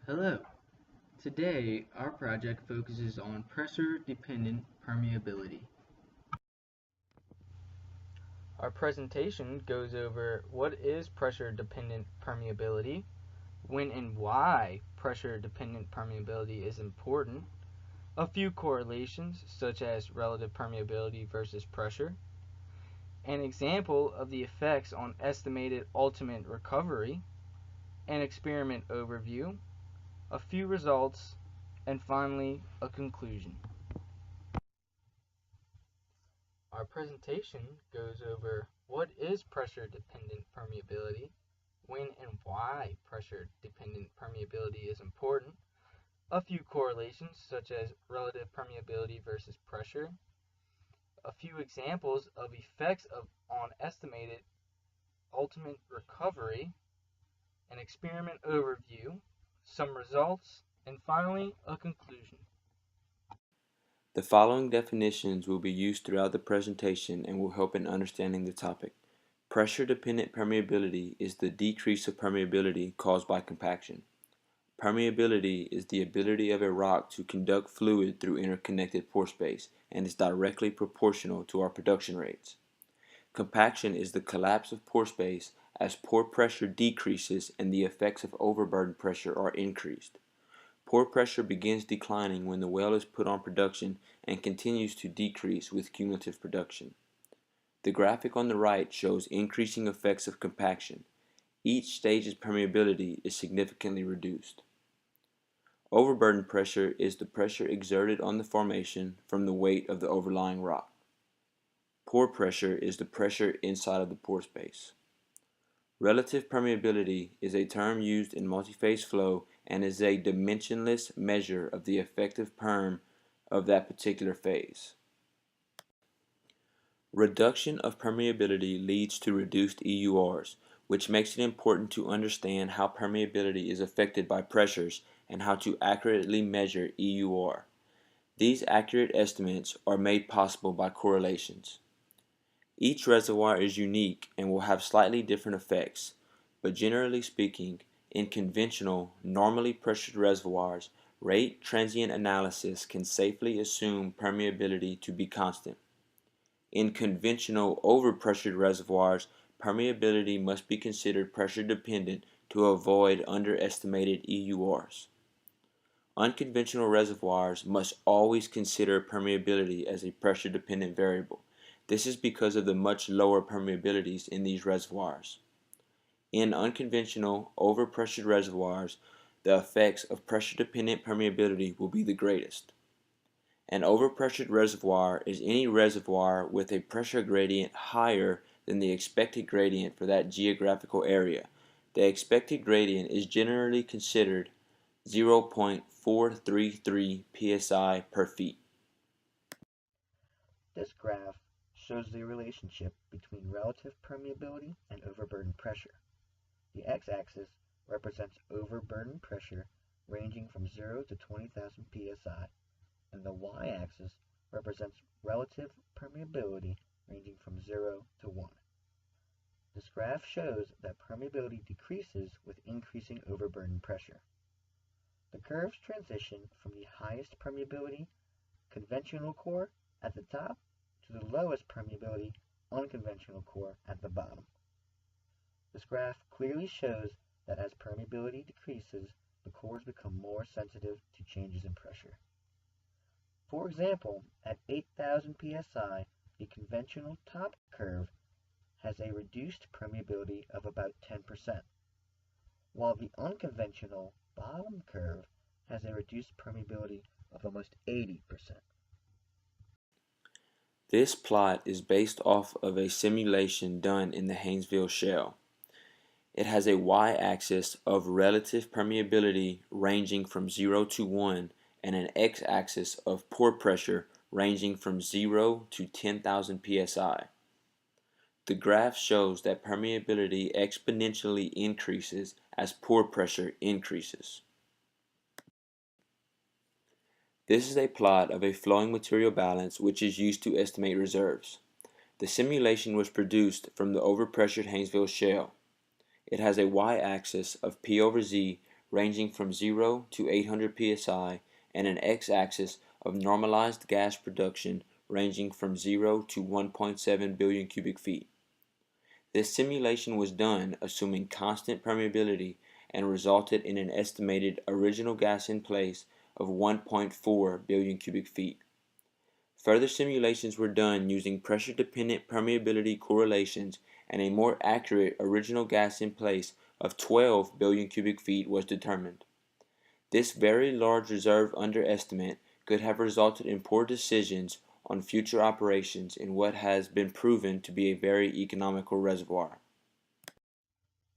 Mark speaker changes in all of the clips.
Speaker 1: Hello. Today, our project focuses on pressure-dependent permeability. Our presentation goes over what is pressure-dependent permeability, when and why pressure-dependent permeability is important, a few correlations such as relative permeability versus pressure, an example of the effects on estimated ultimate recovery, an experiment overview, a few results, and finally, a conclusion. Our presentation goes over what is pressure-dependent permeability, when and why pressure-dependent permeability is important, a few correlations such as relative permeability versus pressure, a few examples of effects on estimated ultimate recovery, an experiment overview, some results, and finally, a conclusion.
Speaker 2: The following definitions will be used throughout the presentation and will help in understanding the topic. Pressure-dependent permeability is the decrease of permeability caused by compaction. Permeability is the ability of a rock to conduct fluid through interconnected pore space and is directly proportional to our production rates. Compaction is the collapse of pore space as pore pressure decreases and the effects of overburden pressure are increased. Pore pressure begins declining when the well is put on production and continues to decrease with cumulative production. The graphic on the right shows increasing effects of compaction. Each stage's permeability is significantly reduced. Overburden pressure is the pressure exerted on the formation from the weight of the overlying rock. Pore pressure is the pressure inside of the pore space. Relative permeability is a term used in multi-phase flow and is a dimensionless measure of the effective perm of that particular phase. Reduction of permeability leads to reduced EURs, which makes it important to understand how permeability is affected by pressures and how to accurately measure EUR. These accurate estimates are made possible by correlations. Each reservoir is unique and will have slightly different effects, but generally speaking, in conventional, normally pressured reservoirs, rate transient analysis can safely assume permeability to be constant. In conventional, overpressured reservoirs, permeability must be considered pressure dependent to avoid underestimated EURs. Unconventional reservoirs must always consider permeability as a pressure dependent variable. This is because of the much lower permeabilities in these reservoirs. In unconventional, overpressured reservoirs, the effects of pressure-dependent permeability will be the greatest. An overpressured reservoir is any reservoir with a pressure gradient higher than the expected gradient for that geographical area. The expected gradient is generally considered 0.433 psi per feet.
Speaker 3: This graph shows the relationship between relative permeability and overburden pressure. The x-axis represents overburden pressure ranging from 0 to 20,000 psi, and the y-axis represents relative permeability ranging from 0 to 1. This graph shows that permeability decreases with increasing overburden pressure. The curves transition from the highest permeability, conventional core, at the top to the lowest permeability, unconventional core, at the bottom. This graph clearly shows that as permeability decreases, the cores become more sensitive to changes in pressure. For example, at 8,000 psi, the conventional top curve has a reduced permeability of about 10%, while the unconventional bottom curve has a reduced permeability of almost 80%.
Speaker 2: This plot is based off of a simulation done in the Haynesville Shale. It has a y-axis of relative permeability ranging from 0 to 1 and an x-axis of pore pressure ranging from 0 to 10,000 psi. The graph shows that permeability exponentially increases as pore pressure increases. This is a plot of a flowing material balance which is used to estimate reserves. The simulation was produced from the overpressured Haynesville Shale. It has a y-axis of P over Z ranging from 0 to 800 psi, and an x-axis of normalized gas production ranging from 0 to 1.7 billion cubic feet. This simulation was done assuming constant permeability and resulted in an estimated original gas in place of 1.4 billion cubic feet. Further simulations were done using pressure-dependent permeability correlations, and a more accurate original gas in place of 12 billion cubic feet was determined. This very large reserve underestimate could have resulted in poor decisions on future operations in what has been proven to be a very economical reservoir.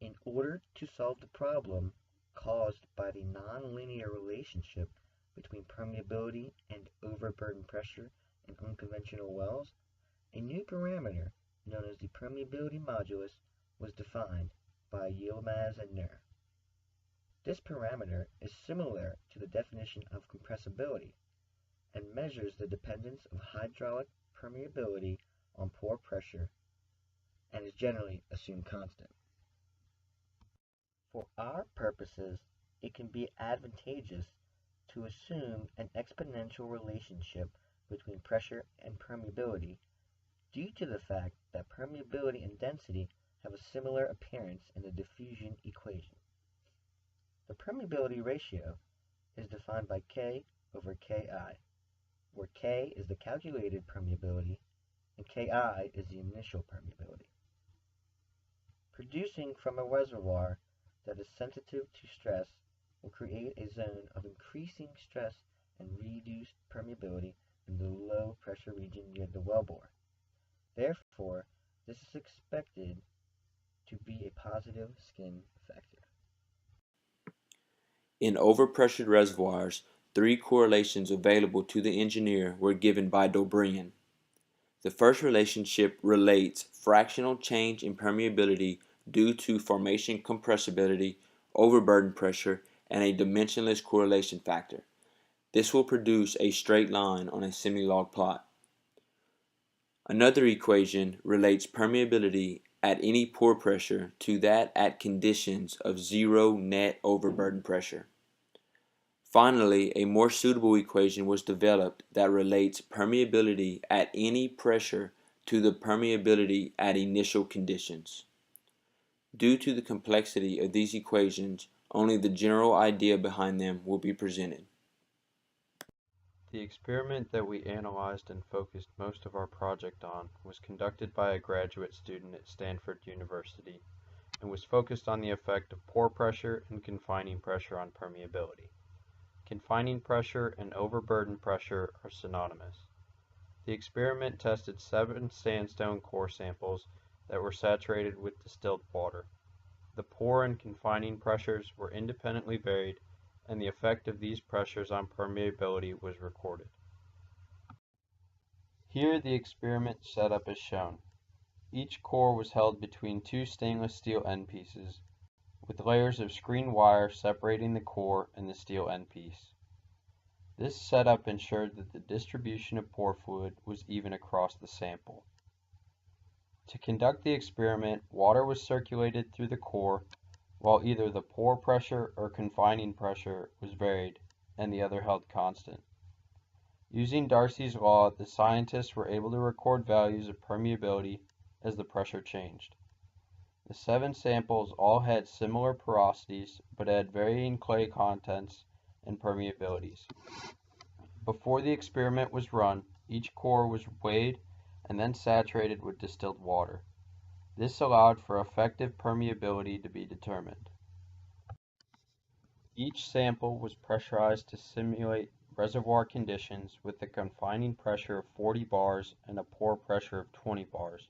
Speaker 3: In order to solve the problem caused by the nonlinear relationship between permeability and overburden pressure in unconventional wells, a new parameter known as the permeability modulus was defined by Yilmaz and Nur. This parameter is similar to the definition of compressibility and measures the dependence of hydraulic permeability on pore pressure and is generally assumed constant. For our purposes, it can be advantageous to assume an exponential relationship between pressure and permeability due to the fact that permeability and density have a similar appearance in the diffusion equation. The permeability ratio is defined by K over Ki, where K is the calculated permeability and Ki is the initial permeability. Producing from a reservoir that is sensitive to stress will create a zone of increasing stress and reduced permeability in the low pressure region near the wellbore. Therefore, this is expected to be a positive skin factor.
Speaker 2: In overpressured reservoirs, 3 correlations available to the engineer were given by Dobryan. The first relationship relates fractional change in permeability due to formation compressibility, overburden pressure, and a dimensionless correlation factor. This will produce a straight line on a semi-log plot. Another equation relates permeability at any pore pressure to that at conditions of 0 net overburden pressure. Finally, a more suitable equation was developed that relates permeability at any pressure to the permeability at initial conditions. Due to the complexity of these equations, only the general idea behind them will be presented.
Speaker 4: The experiment that we analyzed and focused most of our project on was conducted by a graduate student at Stanford University and was focused on the effect of pore pressure and confining pressure on permeability. Confining pressure and overburden pressure are synonymous. The experiment tested 7 sandstone core samples that were saturated with distilled water. The pore and confining pressures were independently varied, and the effect of these pressures on permeability was recorded. Here the experiment setup is shown. Each core was held between 2 stainless steel end pieces, with layers of screen wire separating the core and the steel end piece. This setup ensured that the distribution of pore fluid was even across the sample. To conduct the experiment, water was circulated through the core, while either the pore pressure or confining pressure was varied, and the other held constant. Using Darcy's law, the scientists were able to record values of permeability as the pressure changed. The 7 samples all had similar porosities, but had varying clay contents and permeabilities. Before the experiment was run, each core was weighed and then saturated with distilled water. This allowed for effective permeability to be determined. Each sample was pressurized to simulate reservoir conditions with a confining pressure of 40 bars and a pore pressure of 20 bars.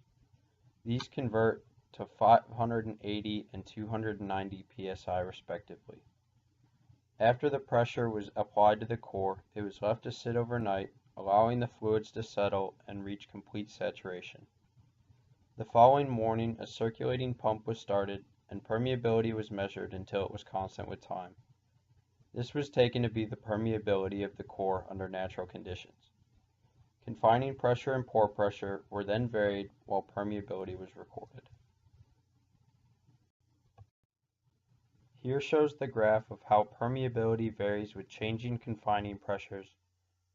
Speaker 4: These convert to 580 and 290 psi respectively. After the pressure was applied to the core, it was left to sit overnight, allowing the fluids to settle and reach complete saturation. The following morning, a circulating pump was started, and permeability was measured until it was constant with time. This was taken to be the permeability of the core under natural conditions. Confining pressure and pore pressure were then varied while permeability was recorded. Here shows the graph of how permeability varies with changing confining pressures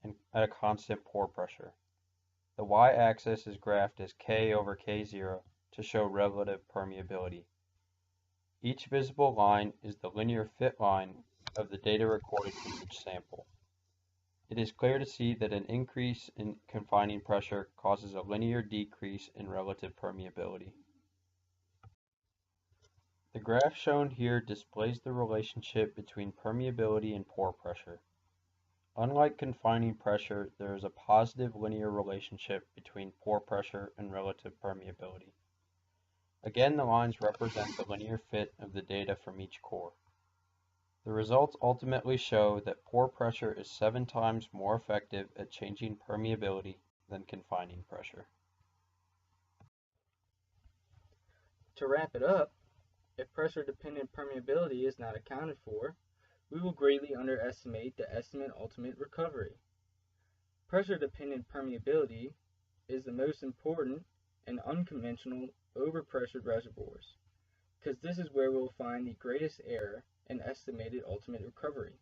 Speaker 4: and at a constant pore pressure. The y-axis is graphed as K over K0 to show relative permeability. Each visible line is the linear fit line of the data recorded from each sample. It is clear to see that an increase in confining pressure causes a linear decrease in relative permeability. The graph shown here displays the relationship between permeability and pore pressure. Unlike confining pressure, there is a positive linear relationship between pore pressure and relative permeability. Again, the lines represent the linear fit of the data from each core. The results ultimately show that pore pressure is 7 times more effective at changing permeability than confining pressure.
Speaker 1: To wrap it up, if pressure-dependent permeability is not accounted for, we will greatly underestimate the estimate ultimate recovery. Pressure-dependent permeability is the most important in unconventional overpressured reservoirs, because this is where we'll find the greatest error in estimated ultimate recovery.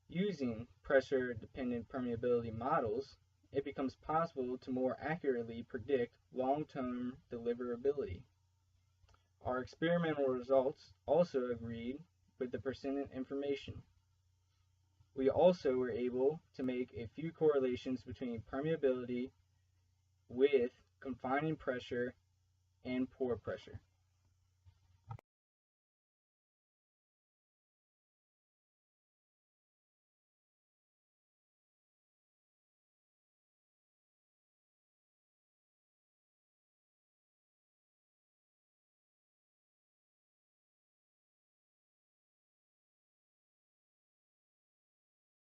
Speaker 1: Using pressure-dependent permeability models, it becomes possible to more accurately predict long-term deliverability. Our experimental results also agreed with the percent information. We also were able to make a few correlations between permeability with confining pressure and pore pressure.